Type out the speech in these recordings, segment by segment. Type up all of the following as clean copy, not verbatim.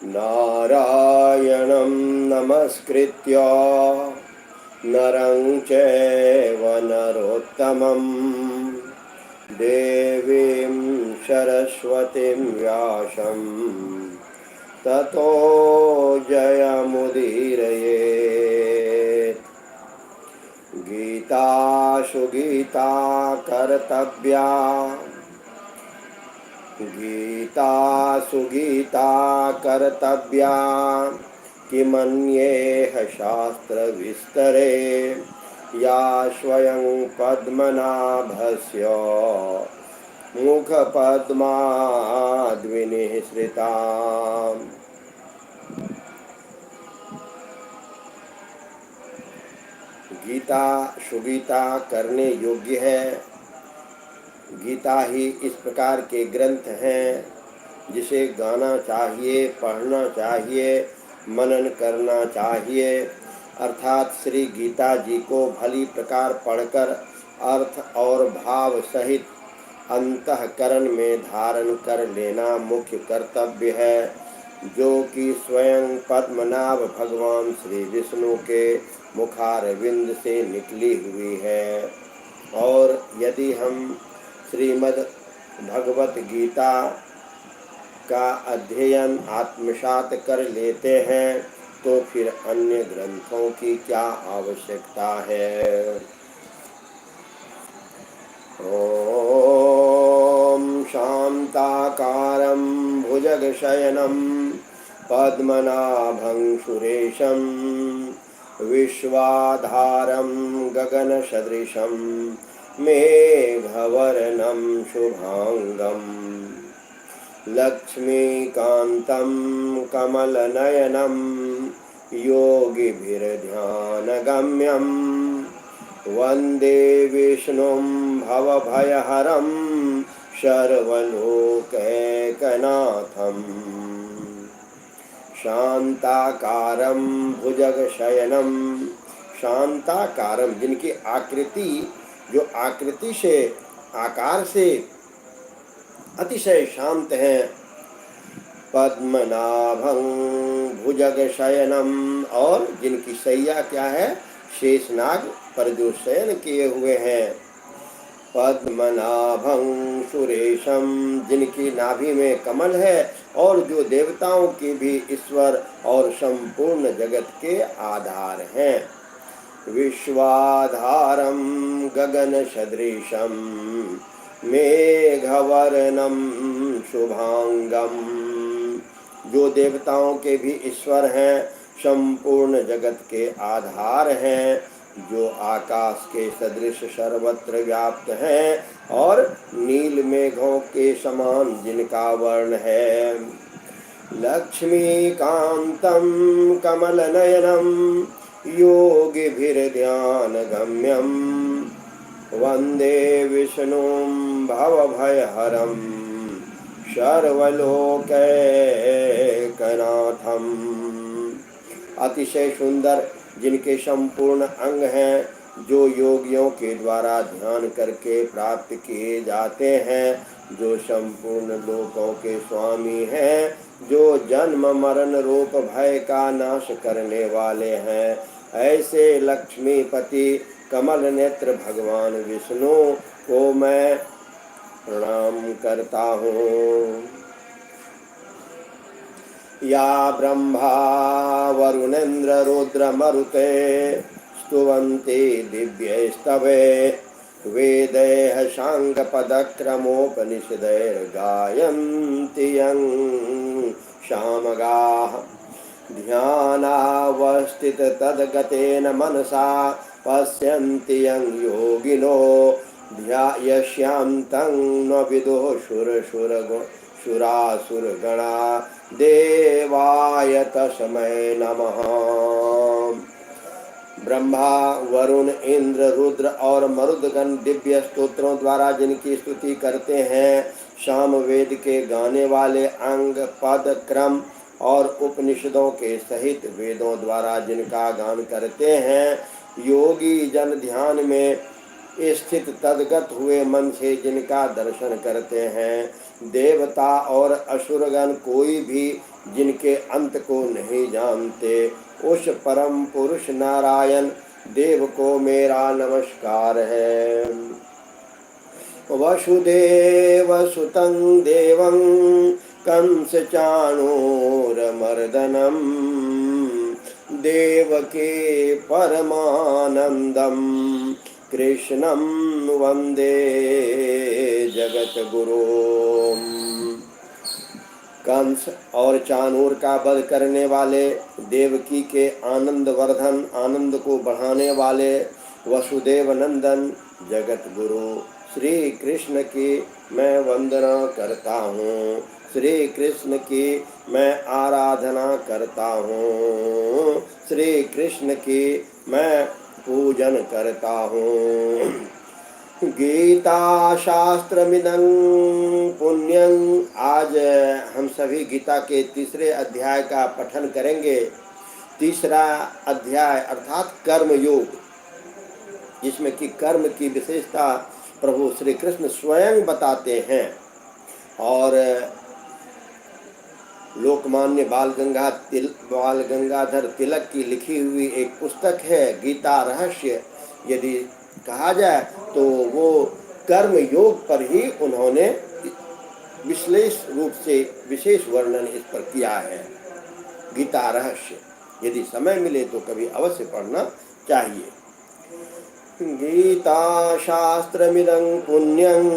नारायणं नमस्कृत्य नरं चैव नरोत्तमं देवीं सरस्वतीं व्यासं ततो जयमुदीरयेत्। गीतासु गीता कर्तव्या किमन्येह शास्त्रविस्तरे या स्वयं पद्मनाभस्य मुखपद्माद्विनिसृता। गीता सुगीता करने योग्य है। गीता ही इस प्रकार के ग्रंथ हैं जिसे गाना चाहिए, पढ़ना चाहिए, मनन करना चाहिए। अर्थात श्री गीता जी को भली प्रकार पढ़कर अर्थ और भाव सहित अंतःकरण में धारण कर लेना मुख्य कर्तव्य है, जो कि स्वयं पद्मनाभ भगवान श्री विष्णु के मुखारविंद से निकली हुई है। और यदि हम श्रीमद् भगवत गीता का अध्ययन आत्मसात कर लेते हैं तो फिर अन्य ग्रंथों की क्या आवश्यकता है। ओम शांताकारं भुजगशयनं पद्मनाभं सुरेशं विश्वाधारं गगनसदृशं मेघवर्णं शुभांगं लक्ष्मीकान्तं कमलनयनं योगिभिर्ध्यानगम्यं वन्दे विष्णुं भवभयहरं सर्वलोकैकनाथम्। शांताकारं भुजगशयनं, शांताकारं जिनकी आकृति, जो आकृति से, आकार से अतिशय शांत हैं। पद्मनाभं भुजगशयनं, और जिनकी शैया क्या है, शेषनाग पर जो शयन किए हुए हैं। पद्मनाभं सुरेशं, जिनकी नाभि में कमल है और जो देवताओं की भी ईश्वर और संपूर्ण जगत के आधार हैं। विश्वाधारं गगन सदृशं मेघवर्णं शुभांगम, जो देवताओं के भी ईश्वर हैं, संपूर्ण जगत के आधार हैं, जो आकाश के सदृश सर्वत्र व्याप्त हैं और नील मेघों के समान जिनका वर्ण है। लक्ष्मीकान्तं कमलनयनं योगिभिर्ध्यानगम्यं वन्दे विष्णुं भवभयहरं सर्वलोकैकनाथम्। अतिशय सुंदर जिनके संपूर्ण अंग हैं, जो योगियों के द्वारा ध्यान करके प्राप्त किए जाते हैं, जो संपूर्ण लोकों के स्वामी हैं, जो जन्म मरण रूप भय का नाश करने वाले हैं, ऐसे लक्ष्मीपति कमल नेत्र भगवान विष्णु को मैं प्रणाम करता हूँ। या ब्रह्मा वरुणेन्द्र रुद्र मरुते स्तुवन्ति दिव्यैस्तवे वेदैः शाङ्गपदक्रमोपनिषदैर्गायन्ति यं सामगाः। ध्यानावस्थिततद्गतेन मनसा पश्यन्ति यं योगिनो ध्यायस्यान्तं न विदुः सुरासुरगणा देवाय तस्मै नमः। ब्रह्मा वरुण इंद्र रुद्र और मरुदगण दिव्य स्तोत्रों द्वारा जिनकी स्तुति करते हैं, सामवेद के गाने वाले अंग पद क्रम और उपनिषदों के सहित वेदों द्वारा जिनका गान करते हैं, योगी जन ध्यान में स्थित तद्गत हुए मन से जिनका दर्शन करते हैं। देवता और असुरगण कोई भी जिनके अंत को नहीं जानते, उस परम पुरुष नारायण देव को मेरा नमस्कार है। वसुदेव सुतं देवं कंस चाणूरमर्दनम देवके परमानंदम कृष्णं वंदे जगतगुरु। कंस और चाणूर का वध करने वाले, देवकी के आनंद वर्धन आनंद को बढ़ाने वाले वसुदेव नंदन जगत गुरु श्री कृष्ण की मैं वंदना करता हूँ। श्री कृष्ण की मैं आराधना करता हूँ। श्री कृष्ण की मैं पूजन करता हूँ। गीता शास्त्रमिदं पुण्यं। आज हम सभी गीता के तीसरे अध्याय का पठन करेंगे। तीसरा अध्याय अर्थात कर्म योग, जिसमें कि कर्म की विशेषता प्रभु श्री कृष्ण स्वयं बताते हैं। और लोकमान्य बाल गंगाधर तिलक की लिखी हुई एक पुस्तक है गीता रहस्य। यदि कहा जाए तो वो कर्म योग पर ही उन्होंने विश्लेष रूप से विशेष वर्णन इस पर किया है। गीता रहस्य यदि समय मिले तो कभी अवश्य पढ़ना चाहिए। गीता शास्त्रमिदं पुण्यं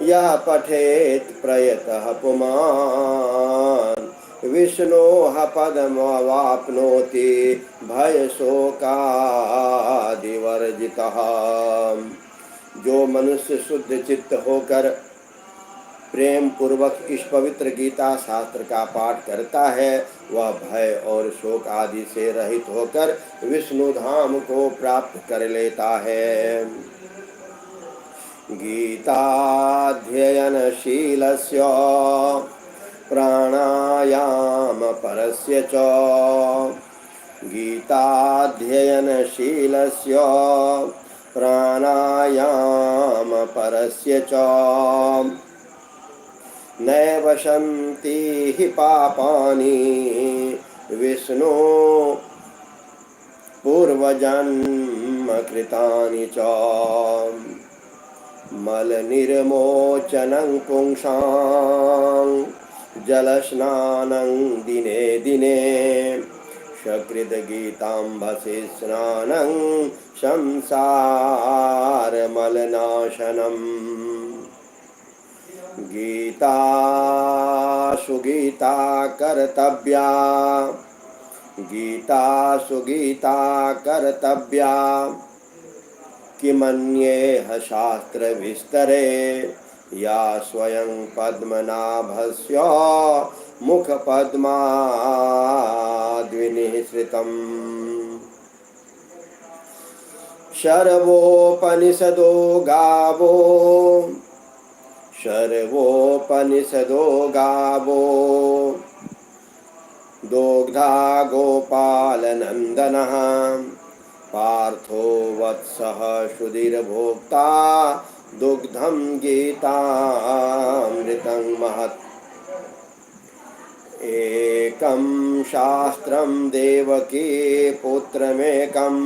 यः पठेत् प्रयतः पुमान् विष्णोः पदमवाप्नोति भयशोकादिवर्जितः। जो मनुष्य शुद्ध चित्त होकर प्रेम पूर्वक इस पवित्र गीता शास्त्र का पाठ करता है, वह भय और शोक आदि से रहित होकर विष्णु धाम को प्राप्त कर लेता है। गीताध्ययनशीलस्य प्राणायाम परस्य च गीताध्ययनशीलस्य प्राणायाम परस्य च नैव सन्ति हि पापानि विष्णु पूर्वजन्म कृतानि च मलनिर्मोचनं पुंसां जलस्नानं दिने दिने सकृद्गीताम्भसि स्नानं संसारमलनाशनम्। गीता सुगीता कर्तव्या गीता सुगीता कर्तव्या किमन्येह शास्त्र विस्तरे या स्वयं पद्मनाभस्य मुख पद्माद्विनिःसृतम्। सर्वोपनिषदो गावो दोग्धा गोपालनन्दनः पार्थो वत्सः सुधीर्भोक्ता दुग्धं गीतामृतं महत्। एकं शास्त्रं देवकी पुत्रमेकम्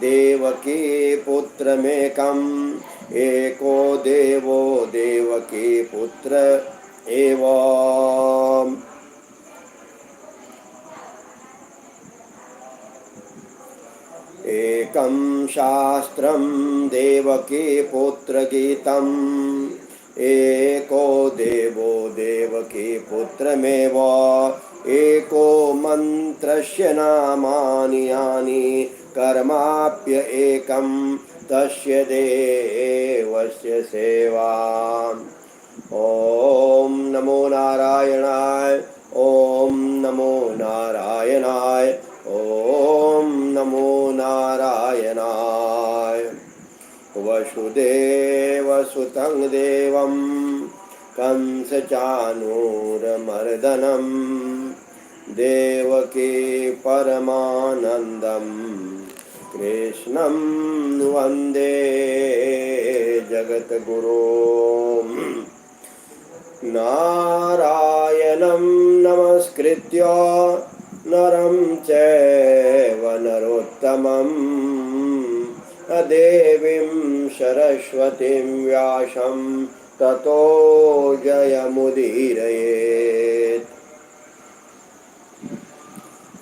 देवकी पुत्रमेकम् एको देवो देवकी पुत्र एव। एकं शास्त्रं देवकी पुत्रगीतम् एको देवो देवकी पुत्रमेव। एको मन्त्रस्य नामानि यानि कर्माप्य एकं तस्य देवस्य सेवा। ओम नमो नारायणाय, ओम नमो नारायणाय, ओम नमो नारायणाय। वसुदेवसुतं देवं कंसचाणूरमर्दनं देवकी परमानंदम कृष्णं वंदे जगद्गुरो नारायणं नमस्कृत्य नरं चैव नरोत्तमं देवीं सरस्वतीं व्यासं ततो जयमुदीरयेत्।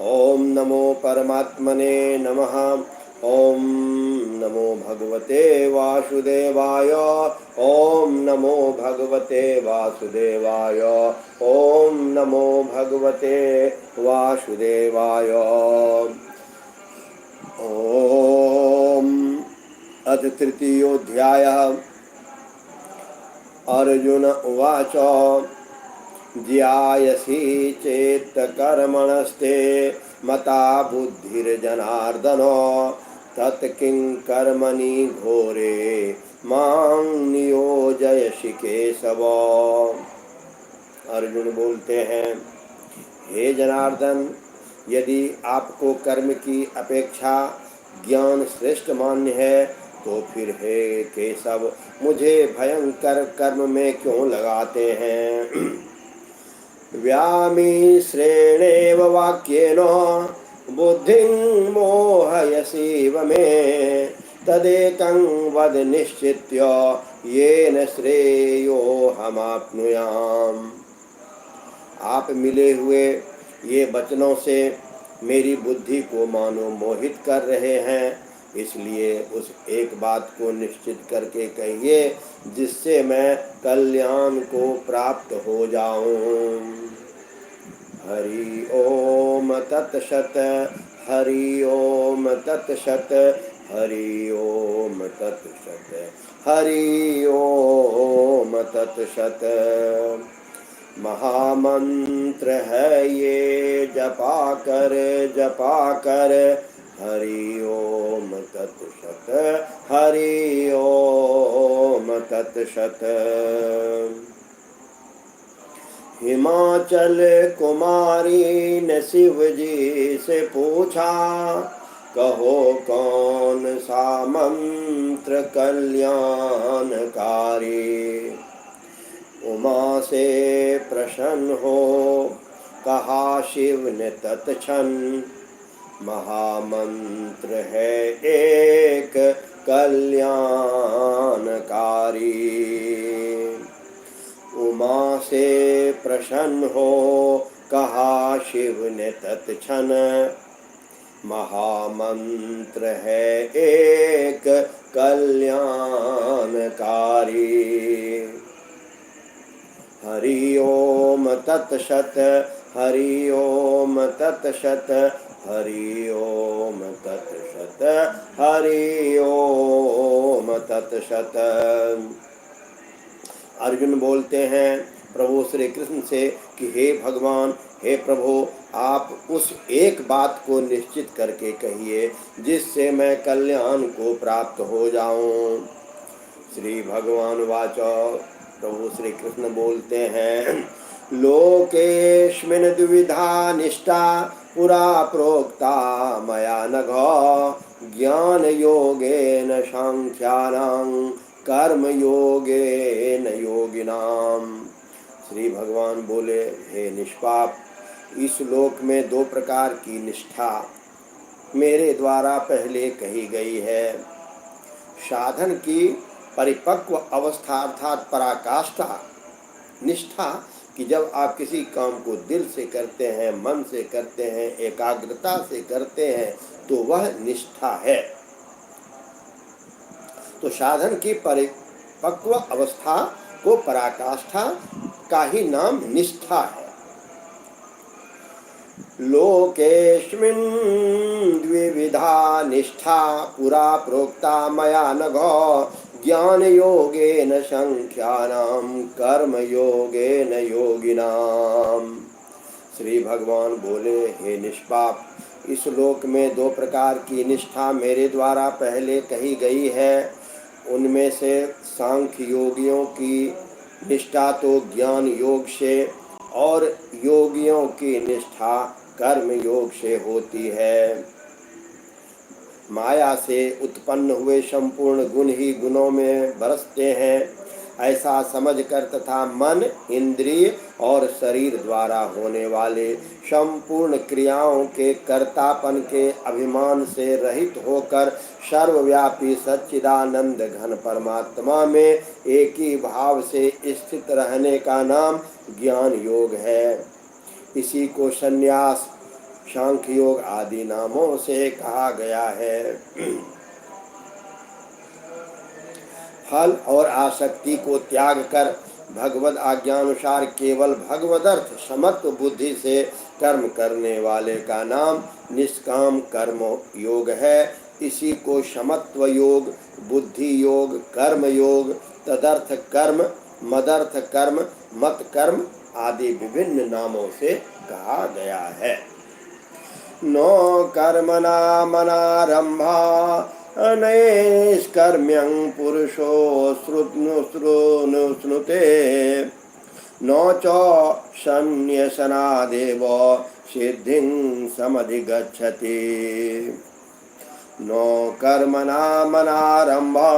ओम नमो परमात्मने नमः। ओम नमो भगवते वासुदेवाय। ओम नमो भगवते वासुदेवाय। ओम नमो भगवते वासुदेवाय। ओम अथ तृतीयोऽध्यायः। अर्जुन उवाच ध्यायसि चेत् कर्मणस्ते मता बुद्धिर्जनार्दन तत् किं कर्मणि घोरे मां नियोजयसि केशव। अर्जुन बोलते हैं, हे जनार्दन, यदि आपको कर्म की अपेक्षा ज्ञान श्रेष्ठ मान्य है तो फिर हे केशव मुझे भयंकर कर्म में क्यों लगाते हैं। व्यामिश्रेणेव वाक्येन बुद्धिं मोहयसीव मे तदेकं वद निश्चित्य येन श्रेयोऽहमाप्नुयाम्। आप मिले हुए ये वचनों से मेरी बुद्धि को मानो मोहित कर रहे हैं, इसलिए उस एक बात को निश्चित करके कहिए जिससे मैं कल्याण को प्राप्त हो जाऊं। हरि ओम तत्सत। हरि ओम तत्सत। हरि ओम तत्सत। हरि ओम तत्सत। महामंत्र है ये जपा कर हरि ओम तत्सत। हरि ओम तत्सत। हिमाचल कुमारी ने शिव जी से पूछा, कहो कौन सा मंत्र कल्याणकारी। उमा से प्रसन्न हो कहा शिव ने तत्क्षण, महामंत्र है एक कल्याणकारी। उमा से प्रसन्न हो कहा शिव ने तत्क्षण, महामंत्र है एक कल्याणकारी। हरि ओम तत्सत। हरि ओम तत्सत। हरि ओम तत्सत। हरि ओम तत्सत। अर्जुन बोलते हैं प्रभु श्री कृष्ण से कि हे भगवान, हे प्रभु, आप उस एक बात को निश्चित करके कहिए जिससे मैं कल्याण को प्राप्त हो जाऊं। श्री भगवान वाचो। प्रभु श्री कृष्ण बोलते हैं, लोकेस्मिन् द्विविधा निष्ठा पुरा प्रोक्ता मया नघ ज्ञान योगेन सांख्यानां कर्म योगेन योगिनाम। श्री भगवान बोले, हे निष्पाप, इस लोक में दो प्रकार की निष्ठा मेरे द्वारा पहले कही गई है। साधन की परिपक्व अवस्था अर्थात पराकाष्ठा निष्ठा कि जब आप किसी काम को दिल से करते हैं, मन से करते हैं, एकाग्रता से करते हैं तो वह निष्ठा है। तो साधन की परिपक्व अवस्था को पराकाष्ठा का ही नाम निष्ठा है। लोकेस्मिन् द्विविधा निष्ठा पुरा प्रोक्ता मया नघ ज्ञान योगेन सांख्यानां कर्म योगेन योगिनाम। श्री भगवान बोले, हे निष्पाप, इस लोक में दो प्रकार की निष्ठा मेरे द्वारा पहले कही गई है। उनमें से सांख्य योगियों की निष्ठा तो ज्ञान योग से और योगियों की निष्ठा कर्म योग से होती है। माया से उत्पन्न हुए संपूर्ण गुण ही गुणों में बरसते हैं, ऐसा समझकर तथा मन, इंद्रिय और शरीर द्वारा होने वाले संपूर्ण क्रियाओं के कर्तापन के अभिमान से रहित होकर सर्वव्यापी सच्चिदानंद घन परमात्मा में एक ही भाव से स्थित रहने का नाम ज्ञान योग है। इसी को संन्यास, सांख्य योग आदि नामों से कहा गया है। फल और आसक्ति को त्याग कर भगवद आज्ञानुसार केवल भगवदर्थ समत्व बुद्धि से कर्म करने वाले का नाम निष्काम कर्म योग है। इसी को समत्व योग, बुद्धि योग, कर्म योग, तदर्थ कर्म, मदर्थ कर्म, मत कर्म आदि विभिन्न नामों से कहा गया है। नो कर्मणा मनारंभा नैष्कर्म्यं पुरुषो श्नुते नो च संन्यसनादेव सिद्धिं समधिगच्छति। नो कर्मणा मनारंभा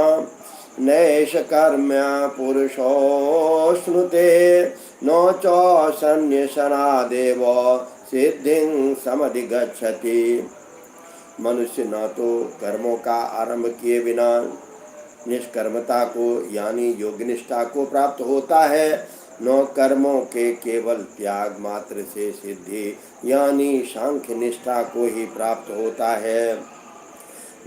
नैष्कर्म्य पुरुषो श्नुते नो च संन्यसनादेव सिद्धिं समधिगच्छति। मनुष्य न तो कर्मों का आरंभ किए बिना निष्कर्मता को यानी योगनिष्ठा को प्राप्त होता है, न कर्मों के केवल त्याग मात्र से सिद्धि यानी सांख्य निष्ठा को ही प्राप्त होता है।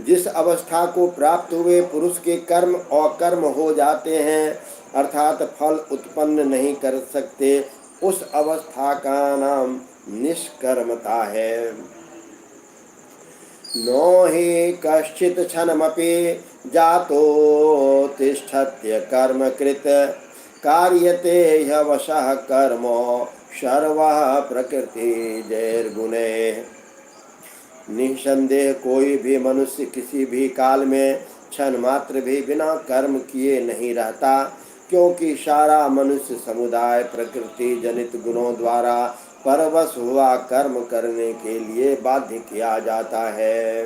जिस अवस्था को प्राप्त हुए पुरुष के कर्म अकर्म हो जाते हैं अर्थात फल उत्पन्न नहीं कर सकते, उस अवस्था का नाम निष्कर्मता है। नो हि कश्चित् क्षणमपि जातो तिष्ठत्य कर्म कृत कार्यते ह्यवशः कर्म सर्वः प्रकृति जैर्गुणे। निसंदेह कोई भी मनुष्य किसी भी काल में क्षण मात्र भी बिना कर्म किए नहीं रहता, क्योंकि सारा मनुष्य समुदाय प्रकृति जनित गुणों द्वारा परवश हुआ कर्म करने के लिए बाध्य किया जाता है।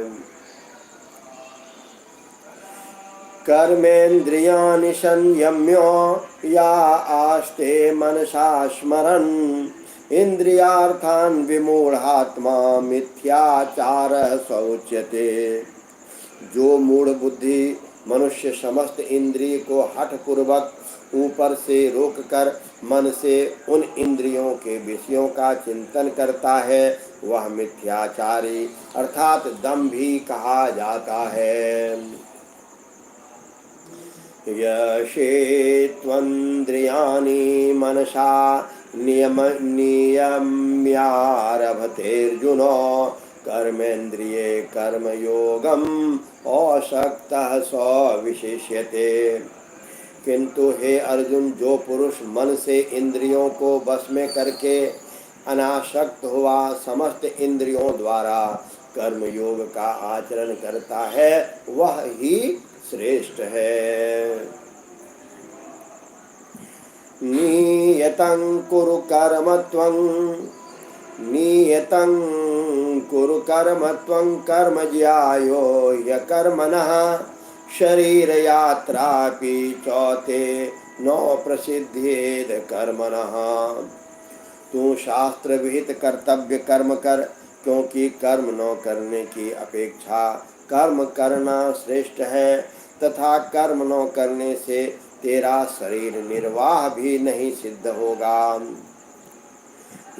कर्मेन्द्रियाणि संयम्य या आस्ते मनसा स्मरन् इंद्रियार्थान् विमूढ़ात्मा मिथ्याचारः सौच्यते। जो मूढ़ बुद्धि मनुष्य समस्त इंद्रिय को हठ पूर्वक ऊपर से रोककर मन से उन इंद्रियों के विषयों का चिंतन करता है, वह मिथ्याचारी अर्थात दंभी कहा जाता है। यशेत्वन्द्रियाणि मनसा नियम्यारभतेऽर्जुन कर्मेन्द्रिये कर्मयोगम असक्तः स विशिष्यते। किंतु हे अर्जुन, जो पुरुष मन से इंद्रियों को बस में करके अनासक्त हुआ समस्त इंद्रियों द्वारा कर्म योग का आचरण करता है, वह ही श्रेष्ठ है। नियतं कुरु कर्म त्वं नियतं कुरु कर्म त्वं कर्म ज्यायो ह्यकर्मणः शरीर यात्रापि चौते न प्रसिद्धेद कर्मणः। तू शास्त्र विहित कर्तव्य कर्म कर, क्योंकि कर्म न करने की अपेक्षा कर्म करना श्रेष्ठ है, तथा कर्म न करने से तेरा शरीर निर्वाह भी नहीं सिद्ध होगा।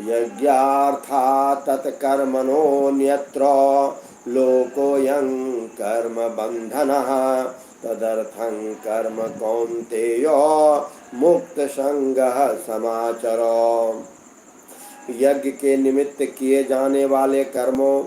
यज्ञार्था तत्कर्मणोऽन्यत्र लोकोऽयं कर्म बंधनः तदर्थं कर्म कौन्तेय मुक्त संगः समाचर। यज्ञ के निमित्त किए जाने वाले कर्मों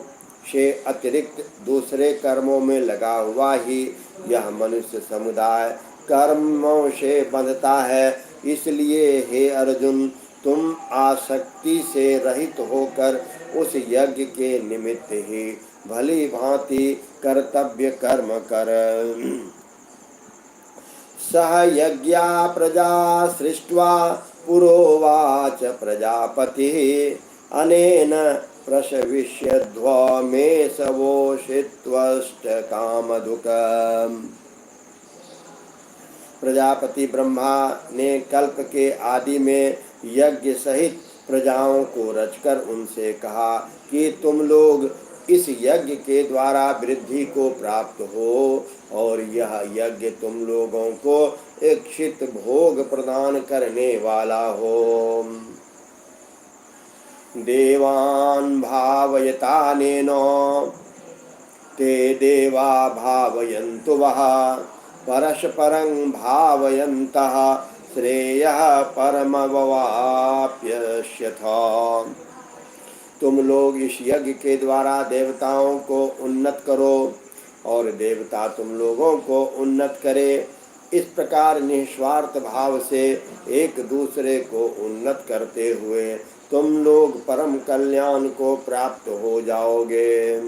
से अतिरिक्त दूसरे कर्मों में लगा हुआ ही यह मनुष्य समुदाय कर्मों से बंधता है। इसलिए हे अर्जुन, तुम आसक्ति से रहित होकर उस यज्ञ के निमित्त ही भली भांति कर्तव्य कर्म कर। सह यज्ञा प्रजा सृष्ट्वा पुरोवाच प्रजापतिः अनेन प्रशविष्यध्वमेशवोषित्वष्टकामधुकम्। प्रजापति ब्रह्मा ने कल्प के आदि में यज्ञ सहित प्रजाओं को रचकर उनसे कहा कि तुम लोग इस यज्ञ के द्वारा वृद्धि को प्राप्त हो और यह यज्ञ तुम लोगों को इच्छित भोग प्रदान करने वाला हो। देवान् भावयतानेनो ते देवा भावयन्तु वः परस्परं भावयन्तः श्रेयः परमवाप्यस्यथ। तुम लोग इस यज्ञ के द्वारा देवताओं को उन्नत करो और देवता तुम लोगों को उन्नत करे। इस प्रकार निस्वार्थ भाव से एक दूसरे को उन्नत करते हुए तुम लोग परम कल्याण को प्राप्त हो जाओगे।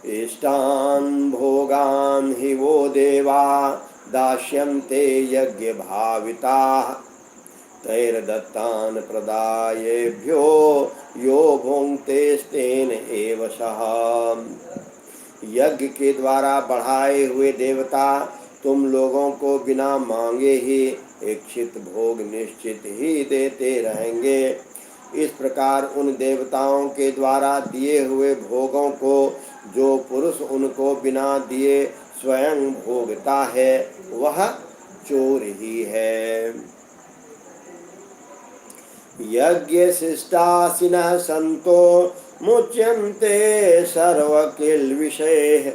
इष्टान् भोगान् हि वो देवा दास्यन्ते यज्ञ भाविताः तैर्दत्तान् प्रदायेभ्यो यो भुङ्क्तेस्तेन एव सः। यज्ञ के द्वारा बढ़ाए हुए देवता तुम लोगों को बिना मांगे ही इच्छित भोग निश्चित ही देते रहेंगे। इस प्रकार उन देवताओं के द्वारा दिए हुए भोगों को जो पुरुष उनको बिना दिए स्वयं भोगता है वह चोर ही है। यज्ञ शिष्टासिनः संतो मुच्यन्ते सर्वकिल्बिषैः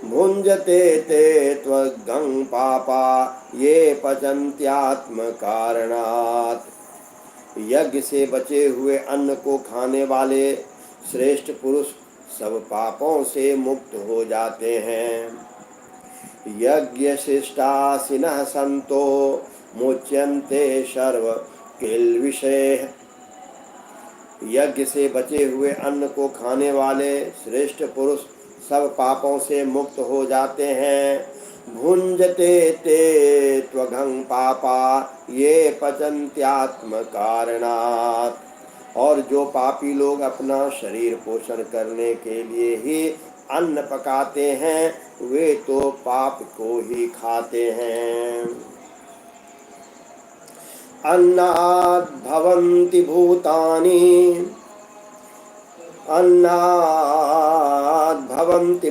भुञ्जते ते त्वग्गं पापा ये पचन्त्यात्मकारणात्। यज्ञ से बचे हुए अन्न को खाने वाले श्रेष्ठ पुरुष सब पापों से मुक्त हो जाते हैं। यज्ञ शिष्टासिनः संतो मुच्यन्ते सर्व किल्बिषैः। यज्ञ से बचे हुए अन्न को खाने वाले श्रेष्ठ पुरुष सब पापों से मुक्त हो जाते हैं। भुंजते ते त्वघं पापा ये पचन्त्यात्म कारणात्। और जो पापी लोग अपना शरीर पोषण करने के लिए ही अन्न पकाते हैं वे तो पाप को ही खाते हैं। अन्नाद् भवन्ति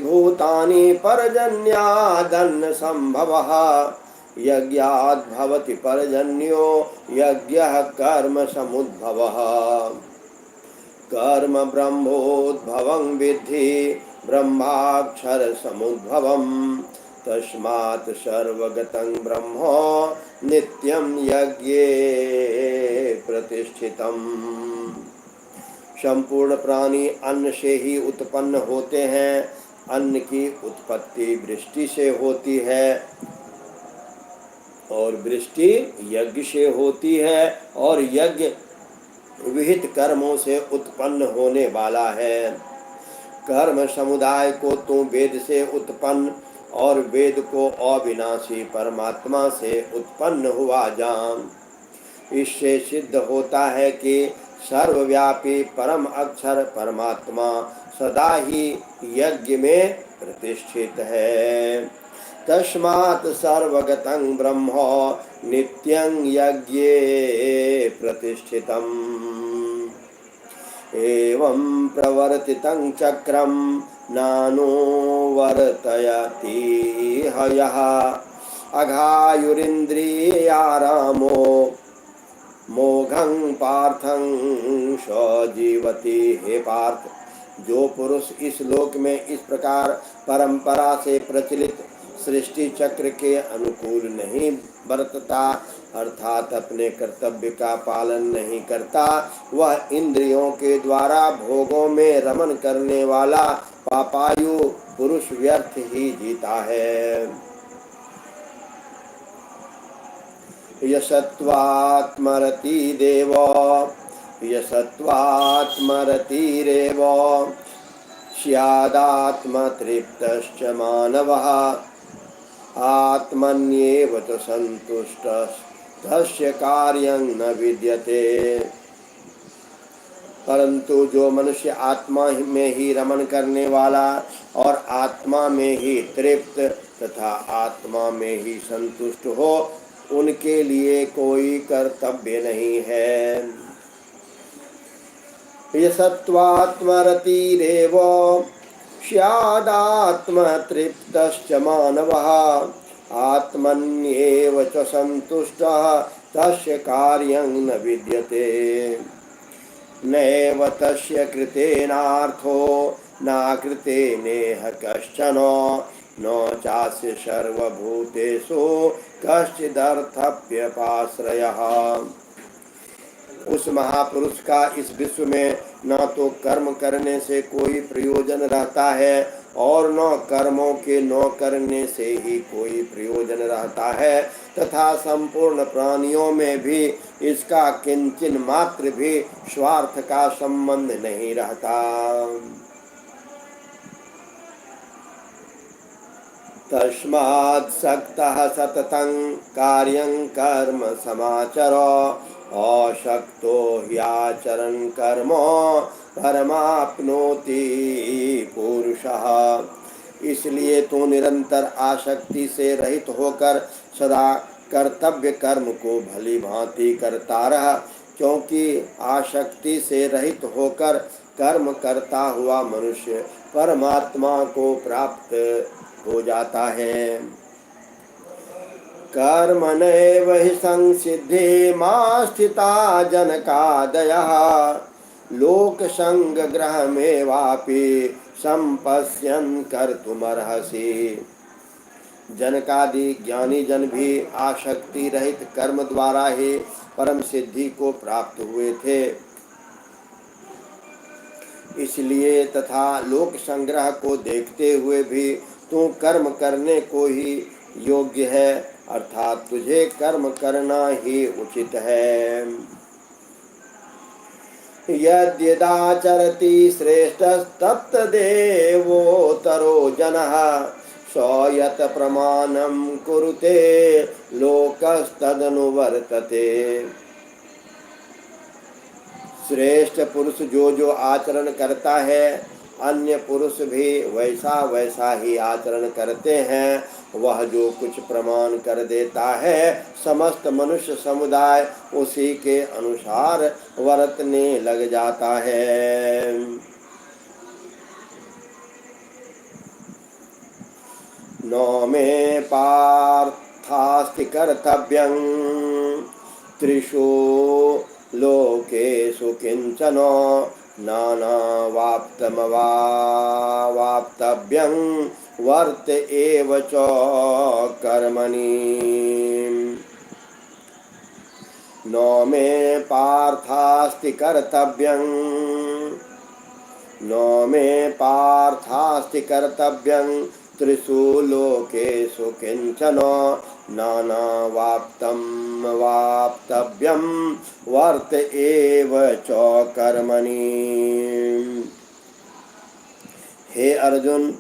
भूतानि पर्जन्यादन्न संभवः यज्ञाद् भवति पर्जन्यो यज्ञः कर्म समुद्भवः। कर्म ब्रह्मोद्भवं विद्धि ब्रह्माक्षर समुद्भवम् तस्मात् सर्वगतं ब्रह्म नित्यं यज्ञे प्रतिष्ठितम्। संपूर्ण प्राणी अन्न से ही उत्पन्न होते हैं। अन्न की उत्पत्ति वृष्टि से होती है और वृष्टि यज्ञ से होती है और यज्ञ विहित कर्मों से उत्पन्न होने वाला है। कर्म समुदाय को तू वेद से उत्पन्न और वेद को अविनाशी परमात्मा से उत्पन्न हुआ जान। इससे सिद्ध होता है कि सर्वव्यापी परम अक्षर परमात्मा सदा ही यज्ञ में प्रतिष्ठित है। तस्मात् सर्वगतं ब्रह्म नित्यं यज्ञे प्रतिष्ठितम्। एवं प्रवर्तितं चक्रं नानुवर्तयति हयः अघायुरिन्द्रियारामो मोघं पार्थं सजीवति। हे पार्थ, जो पुरुष इस लोक में इस प्रकार परंपरा से प्रचलित सृष्टि चक्र के अनुकूल नहीं बरतता अर्थात अपने कर्तव्य का पालन नहीं करता, वह इंद्रियों के द्वारा भोगों में रमन करने वाला पापायु पुरुष व्यर्थ ही जीता है। यसत्वात्मरति देव यसत्वात्मरतिरेव स्यादात्मतृप्तश्च मानवः आत्मन्येव च सन्तुष्टः तस्य कार्यं न विद्यते। परंतु जो मनुष्य आत्मा में ही रमण करने वाला और आत्मा में ही तृप्त तथा आत्मा में ही संतुष्ट हो, उनके लिए कोई कर्तव्य नहीं है। यसत्वात्मरतिरेव स्यादात्मतृप्तश्च मानवः आत्मन्येव च सन्तुष्टः तस्य कार्यं न विद्यते। नैव तस्य कृतेनार्थो नाकृतेनेह कश्चन न चास्य सर्वभूतेषु कश्चिदर्थव्यपाश्रयः। उस महापुरुष का इस विश्व में न तो कर्म करने से कोई प्रयोजन रहता है और न कर्मों के न करने से ही कोई प्रयोजन रहता है, तथा संपूर्ण प्राणियों में भी इसका किंचिन मात्र भी स्वार्थ का संबंध नहीं रहता। तस्मात् सक्तः सततं कार्यं कर्म समाचर अशक्तो ह्याचरन् कर्म परमाप्नोति पुरुषः। इसलिए तू निरंतर आसक्ति से रहित होकर सदा कर्तव्य कर्म को भली भांति करता रहा, क्योंकि आसक्ति से रहित होकर कर्म करता हुआ मनुष्य परमात्मा को प्राप्त हो जाता है। कर्मणैव हि संसिद्धिमास्थिता जनकादयः लोकसंगग्रहमेवापि संपश्यन् कर्तुमर्हसि। जनकादि ज्ञानी जन भी आसक्ति रहित कर्म द्वारा ही परम सिद्धि को प्राप्त हुए थे। इसलिए तथा लोक संग्रह को देखते हुए भी तू कर्म करने को ही योग्य है, अर्थात तुझे कर्म करना ही उचित है। यद्यदाचरति श्रेष्ठस्तत्तदेवोत्तरो जनः स यत् प्रमाणं कुरुते लोकस्तदनुवर्तते। श्रेष्ठ पुरुष जो आचरण करता है, अन्य पुरुष भी वैसा वैसा ही आचरण करते हैं। वह जो कुछ प्रमाण कर देता है, समस्त मनुष्य समुदाय उसी के अनुसार वर्तने लग जाता है। न मे पार्थास्ति कर्तव्यं त्रिषु लोकेषु किंचन नानावाप्तमवाप्तव्यं वर्त एव च कर्मणि। न मे पार्थास्ति कर्तव्यं न मे पार्थास्ति कर्तव्यं त्रिषु लोकेषु किंचन नानावाप्तमवाप्तव्यं वर्त एव च कर्मणि। हे अर्जुन,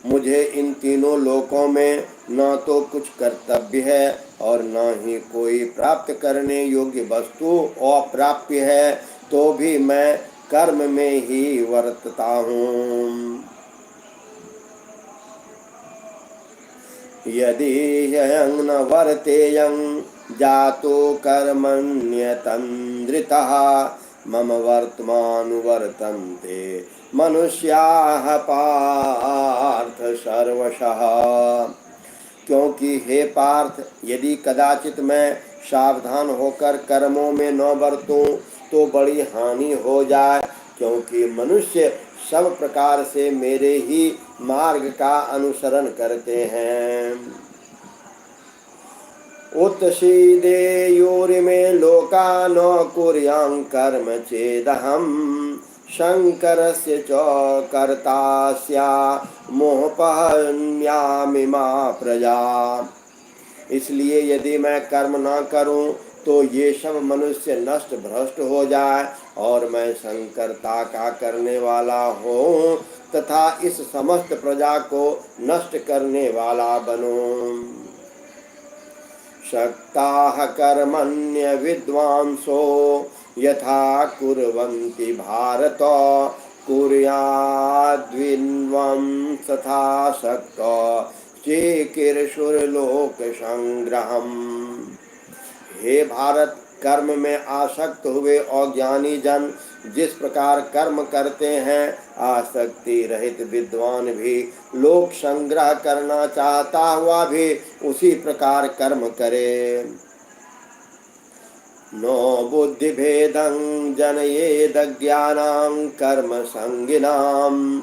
मुझे इन तीनों लोकों में न तो कुछ कर्तव्य है और न ही कोई प्राप्त करने योग्य वस्तु अप्राप्य है, तो भी मैं कर्म में ही वर्तता हूँ। यदि ह्ययं न वर्तेयं जातो कर्मण्यतन्द्रितः मम वर्तमानुवर्तन्ते मनुष्याः पार्थ सर्वशः। क्योंकि हे पार्थ, यदि कदाचित मैं सावधान होकर कर्मों में न बरतूं तो बड़ी हानि हो जाए, क्योंकि मनुष्य सब प्रकार से मेरे ही मार्ग का अनुसरण करते हैं। उत्सीदेयुरिमे लोका न कुर्यां कर्म चेदहं शंकरस्य च कर्ता स्यामोपहन्यामि मा प्रजा। इसलिए यदि मैं कर्म न करूं तो ये सब मनुष्य नष्ट भ्रष्ट हो जाए और मैं संकर्ता का करने वाला हूँ तथा इस समस्त प्रजा को नष्ट करने वाला बनूं। शक्ताः कर्मण्य विद्वांसो यथा कुर्वन्ति भारत कुर्याद्विन्वं तथा शक्तो चिकीर्षुर्लोक संग्रहम्। हे भारत, कर्म में आसक्त हुए अज्ञानी जन जिस प्रकार कर्म करते हैं, आसक्ति रहित विद्वान भी लोक संग्रह करना चाहता हुआ भी उसी प्रकार कर्म करे। नो बुद्धि भेदं जनयेद ज्ञानां कर्म संगिनां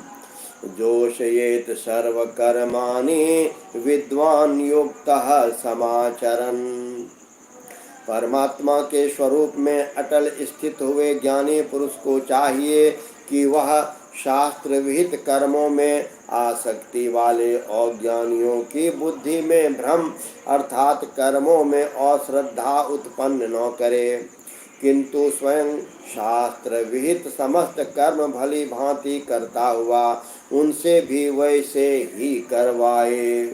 जोषयेत सर्वकर्माणि विद्वान युक्तः समाचरन्। परमात्मा के स्वरूप में अटल स्थित हुए ज्ञानी पुरुष को चाहिए कि वह शास्त्र विहित कर्मों में आसक्ति वाले अज्ञानियों की बुद्धि में भ्रम अर्थात कर्मों में अश्रद्धा उत्पन्न न करे, किंतु स्वयं शास्त्र विहित समस्त कर्म भली भांति करता हुआ उनसे भी वैसे ही करवाए।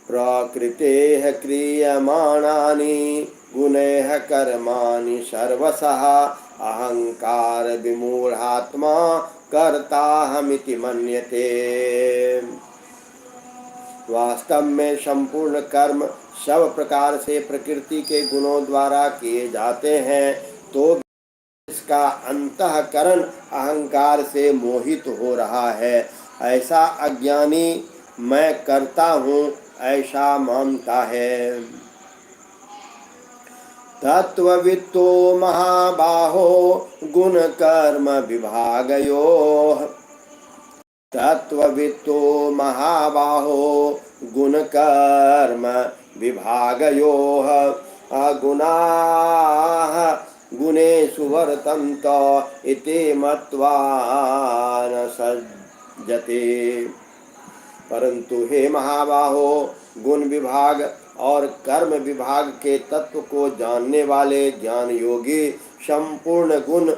प्रकृतेः क्रियमाणानि गुणैः कर्माणि सर्वशः अहंकार विमूढ़ात्मा कर्ताहमिति मन्यते। वास्तव में संपूर्ण कर्म सब प्रकार से प्रकृति के गुणों द्वारा किए जाते हैं, तो इसका अंतःकरण अहंकार से मोहित हो रहा है। ऐसा अज्ञानी मैं करता हूँ ऐसा मानता है। तत्ववित्तो महाबाहो गुण कर्म विभागयोः। तत्ववित्तो महाबाहो गुण कर्म विभागयोः अगुणाः गुणेषु वर्तन्त इति मत्वा न सज्जते। परंतु हे महाबाहो, गुण विभाग और कर्म विभाग के तत्व को जानने वाले ज्ञान योगी संपूर्ण गुण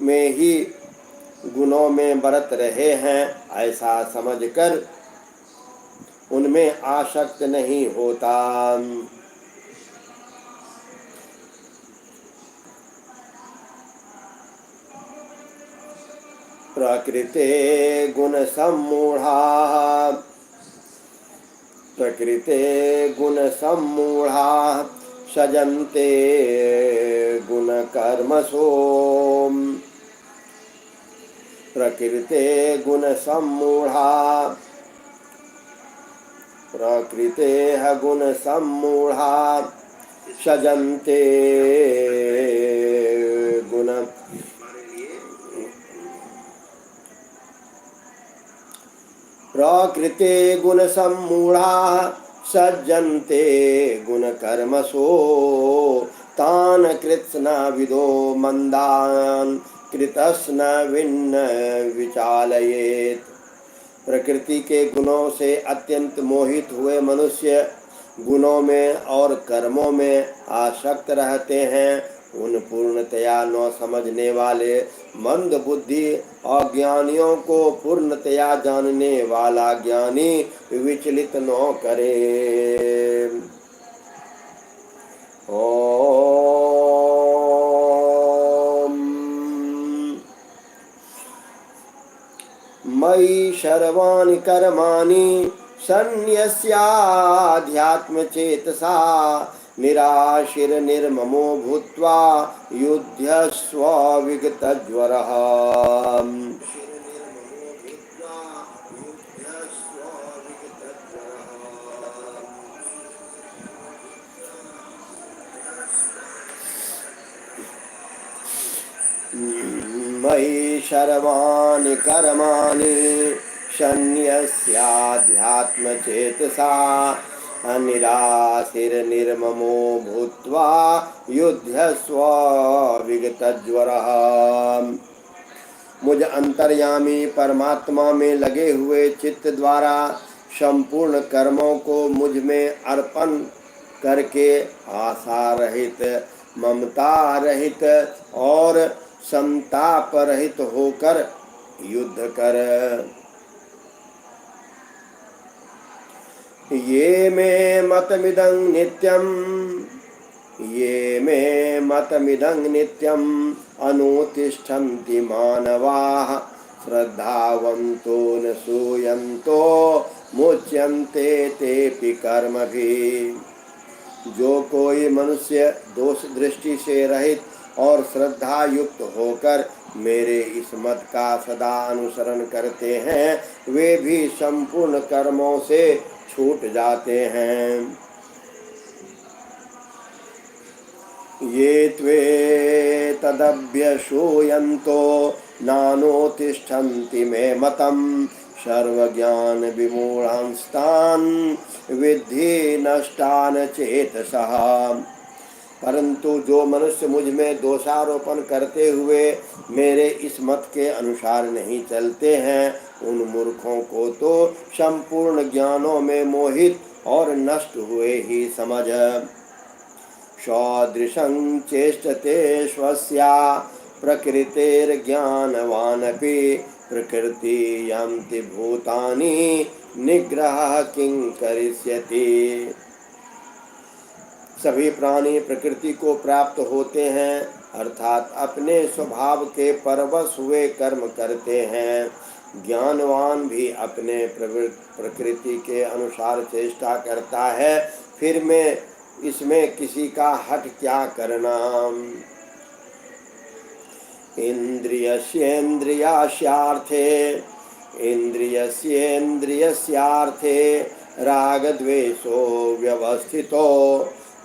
में ही गुणों में बरत रहे हैं ऐसा समझकर उनमें आसक्त नहीं होता। प्रकृते गुण सम्मूढ़ाः प्रकृते गुण सम्मूढ़ाः सजन्ते गुण कर्मसु। प्रकृते गुण सम्मूढ़ाः प्रकृतेः गुण सम्मूढ़ाः सजन्ते गुण प्रकृते गुण सम्मूढ़ाः सज्जन्ते गुण कर्मसु तान् कृत्स्नविदो मंदान् कृतस्न विन्न विचालयेत्। प्रकृति के गुणों से अत्यंत मोहित हुए मनुष्य गुणों में और कर्मों में आसक्त रहते हैं। उन पूर्णतया न समझने वाले मंद बुद्धि अज्ञानियों को पूर्णतया जानने वाला ज्ञानी विचलित न करे। ओम मयि सर्वाणि कर्माणि सन्न्यस्याध्यात्मचेतसा निराशिर निर्ममो भूत्वा युध्यस्व विगतज्वरः। मयि सर्वाणि कर्माणि सन्न्यस्याध्यात्मचेतसा निराशिर्निर्ममो भूत्वा युध्यस्व विगतज्वरः। मुझ अंतर्यामी परमात्मा में लगे हुए चित्त द्वारा संपूर्ण कर्मों को मुझ में अर्पण करके आशा रहित, ममता रहित और संताप रहित होकर युद्ध कर। ये मे मतमिदं नित्यं, ये मे मतमिदं नित्यं अनुतिष्ठन्ति मानवाः श्रद्धावन्तो न सूयन्तो मुच्यन्ते तेऽपि कर्मभिः। जो कोई मनुष्य दोष दृष्टि से रहित और श्रद्धा युक्त होकर मेरे इस मत का सदा अनुसरण करते हैं, वे भी संपूर्ण कर्मों से छूट जाते हैं। ये त्वे तदभ्यसूयन्तो नानुतिष्ठन्ति मे मतम् सर्वज्ञान विमूढ़ांस्तान् विद्धि नष्टान चेतसः। परंतु जो मनुष्य मुझ में दोषारोपण करते हुए मेरे इस मत के अनुसार नहीं चलते हैं, उन मूर्खों को तो संपूर्ण ज्ञानों में मोहित और नष्ट हुए ही समझ। सदृशं चेष्टते स्वस्या प्रकृतेर्ज्ञानवानपि प्रकृति यान्ति भूतानि निग्रह किं करिष्यति। सभी प्राणी प्रकृति को प्राप्त होते हैं, अर्थात अपने स्वभाव के परवश हुए कर्म करते हैं। ज्ञानवान भी अपने प्रकृति के अनुसार चेष्टा करता है, फिर मैं इसमें किसी का हठ क्या करना। इंद्रियस्येन्द्रियास्यार्थे, इंद्रियस्येन्द्रियस्यार्थे रागद्वेषो व्यवस्थितो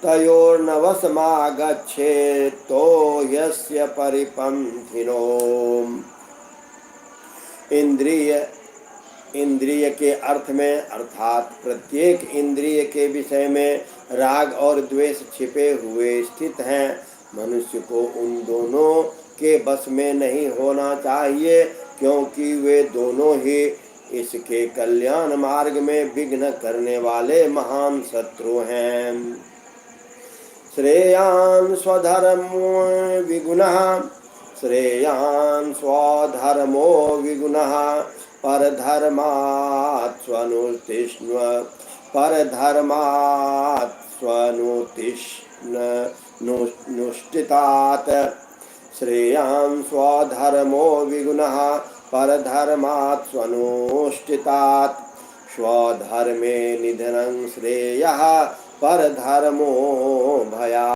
तयोर्नवसमागच्छेतो यस्य परिपन्थिनो। इंद्रिय के अर्थ में अर्थात प्रत्येक इंद्रिय के विषय में राग और द्वेष छिपे हुए स्थित हैं। मनुष्य को उन दोनों के बस में नहीं होना चाहिए, क्योंकि वे दोनों ही इसके कल्याण मार्ग में विघ्न करने वाले महान शत्रु हैं। श्रेयान् स्वधर्मो विगुणः, श्रेयान् स्वधर्मो विगुणः परधर्मात् स्वनुतिष्ठ, परधर्मात् स्वनुतिष्ठितात्। श्रेयान् स्वधर्मो विगुणः परधर्मात् स्वनुष्ठितात्। स्वधर्मे निधनं श्रेयः परधर्मो भयात्।